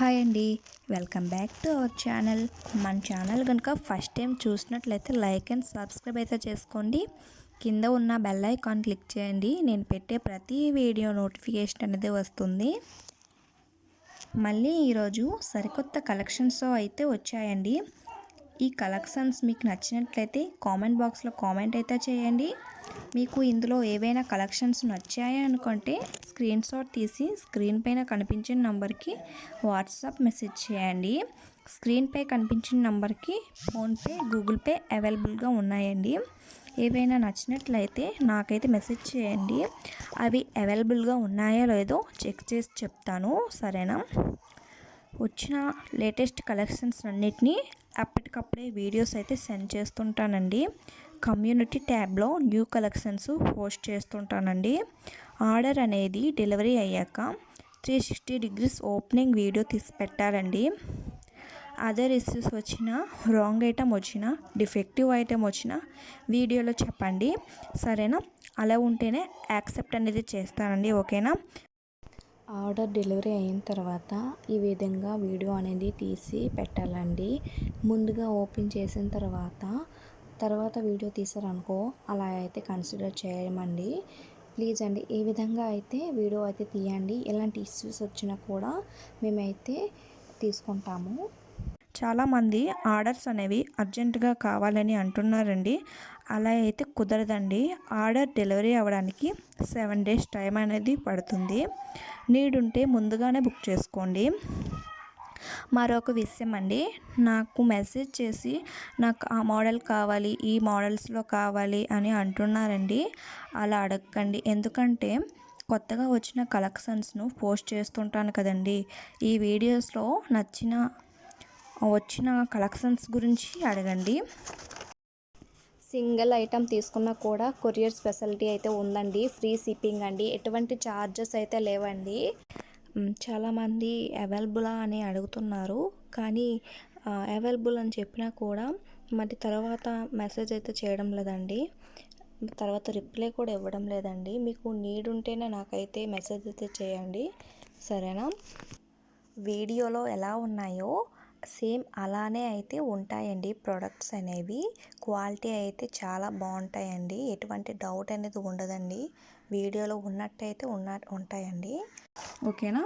Hi అండి, welcome back to our channel. మన channel కనుక ఫస్ట్ టైం చూసినట్లయితే లైక్ అండ్ సబ్స్క్రైబ్ అయితే చేసుకోండి. కింద ఉన్న బెల్ ఐకాన్ క్లిక్ చేయండి. నేను పెట్టే ప్రతి వీడియో నోటిఫికేషన్ అనేది వస్తుంది. మళ్ళీ ఈరోజు సరికొత్త కలెక్షన్స్ అయితే వచ్చాయండి. ఈ కలెక్షన్స్ మీకు నచ్చినట్లయితే కామెంట్ బాక్స్లో కామెంట్ అయితే చేయండి. మీకు ఇందులో ఏవైనా కలెక్షన్స్ నచ్చాయి అనుకుంటే స్క్రీన్ షాట్ తీసి స్క్రీన్ పైన కనిపించిన నంబర్కి వాట్సాప్ మెసేజ్ చేయండి. స్క్రీన్ పై కనిపించిన నంబర్కి ఫోన్పే, గూగుల్ పే అవైలబుల్గా ఉన్నాయండి. ఏవైనా నచ్చినట్లయితే నాకైతే మెసేజ్ చేయండి. అవి అవైలబుల్గా ఉన్నాయో లేదో చెక్ చేసి చెప్తాను, సరేనా? వచ్చిన లేటెస్ట్ కలెక్షన్స్ అన్నిటినీ అప్పటికప్పుడే వీడియోస్ అయితే సెండ్ చేస్తుంటానండి. కమ్యూనిటీ ట్యాబ్లో న్యూ కలెక్షన్స్ పోస్ట్ చేస్తుంటానండి. ఆర్డర్ అనేది డెలివరీ అయ్యాక 360 డిగ్రీస్ ఓపెనింగ్ వీడియో తీసి పెట్టాలండి. అదర్ ఇష్యూస్ వచ్చినా, రాంగ్ ఐటమ్ వచ్చినా, డిఫెక్టివ్ ఐటమ్ వచ్చినా వీడియోలో చెప్పండి, సరేనా? అలా ఉంటేనే యాక్సెప్ట్ అనేది చేస్తానండి, ఓకేనా? ఆర్డర్ డెలివరీ అయిన తర్వాత ఈ విధంగా వీడియో అనేది తీసి పెట్టాలండి. ముందుగా ఓపెన్ చేసిన తర్వాత వీడియో తీసారనుకో అలా అయితే కన్సిడర్ చేయమండి. ప్లీజ్ అండి, ఈ విధంగా అయితే వీడియో అయితే తీయండి. ఎలాంటి ఇష్యూస్ వచ్చినా కూడా మేమైతే తీసుకుంటాము. చాలామంది ఆర్డర్స్ అనేవి అర్జెంటుగా కావాలని అంటున్నారండి. అలా అయితే కుదరదండి. ఆర్డర్ డెలివరీ అవ్వడానికి 7 days టైం అనేది పడుతుంది. నీడ్ ఉంటే ముందుగానే బుక్ చేసుకోండి. మరొక విషయం అండి, నాకు మెసేజ్ చేసి నాకు ఆ మోడల్ కావాలి, ఈ మోడల్స్లో కావాలి అని అంటున్నారండి. అలా అడగండి. ఎందుకంటే కొత్తగా వచ్చిన కలెక్షన్స్ను పోస్ట్ చేస్తుంటాను కదండి. ఈ వీడియోస్లో వచ్చిన కలెక్షన్స్ గురించి అడగండి. సింగిల్ ఐటమ్ తీసుకున్నా కూడా కొరియర్ స్పెషాలిటీ అయితే ఉందండి. ఫ్రీ షిప్పింగ్ అండి. ఎటువంటి ఛార్జెస్ అయితే లేవండి. చాలామంది అవైలబులా అని అడుగుతున్నారు, కానీ అవైలబుల్ అని చెప్పినా కూడా మరి తర్వాత మెసేజ్ అయితే చేయడం లేదండి. తర్వాత రిప్లై కూడా ఇవ్వడం లేదండి. మీకు నీడ్ ఉంటేనే నాకైతే మెసేజ్ అయితే చేయండి, సరేనా? వీడియోలో ఎలా ఉన్నాయో సేమ్ అలానే అయితే ఉంటాయండి. ప్రొడక్ట్స్ అనేవి క్వాలిటీ అయితే చాలా బాగుంటాయండి. ఎటువంటి డౌట్ అనేది ఉండదండి. వీడియోలో ఉన్నట్టయితే ఉంటాయండి, ఓకేనా?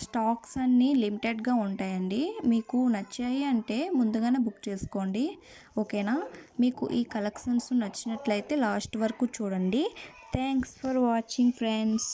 స్టాక్స్ అన్నీ లిమిటెడ్గా ఉంటాయండి. మీకు నచ్చాయి అంటే ముందుగానే బుక్ చేసుకోండి, ఓకేనా? మీకు ఈ కలెక్షన్స్ నచ్చినట్లయితే లాస్ట్ వరకు చూడండి. Thanks for watching friends.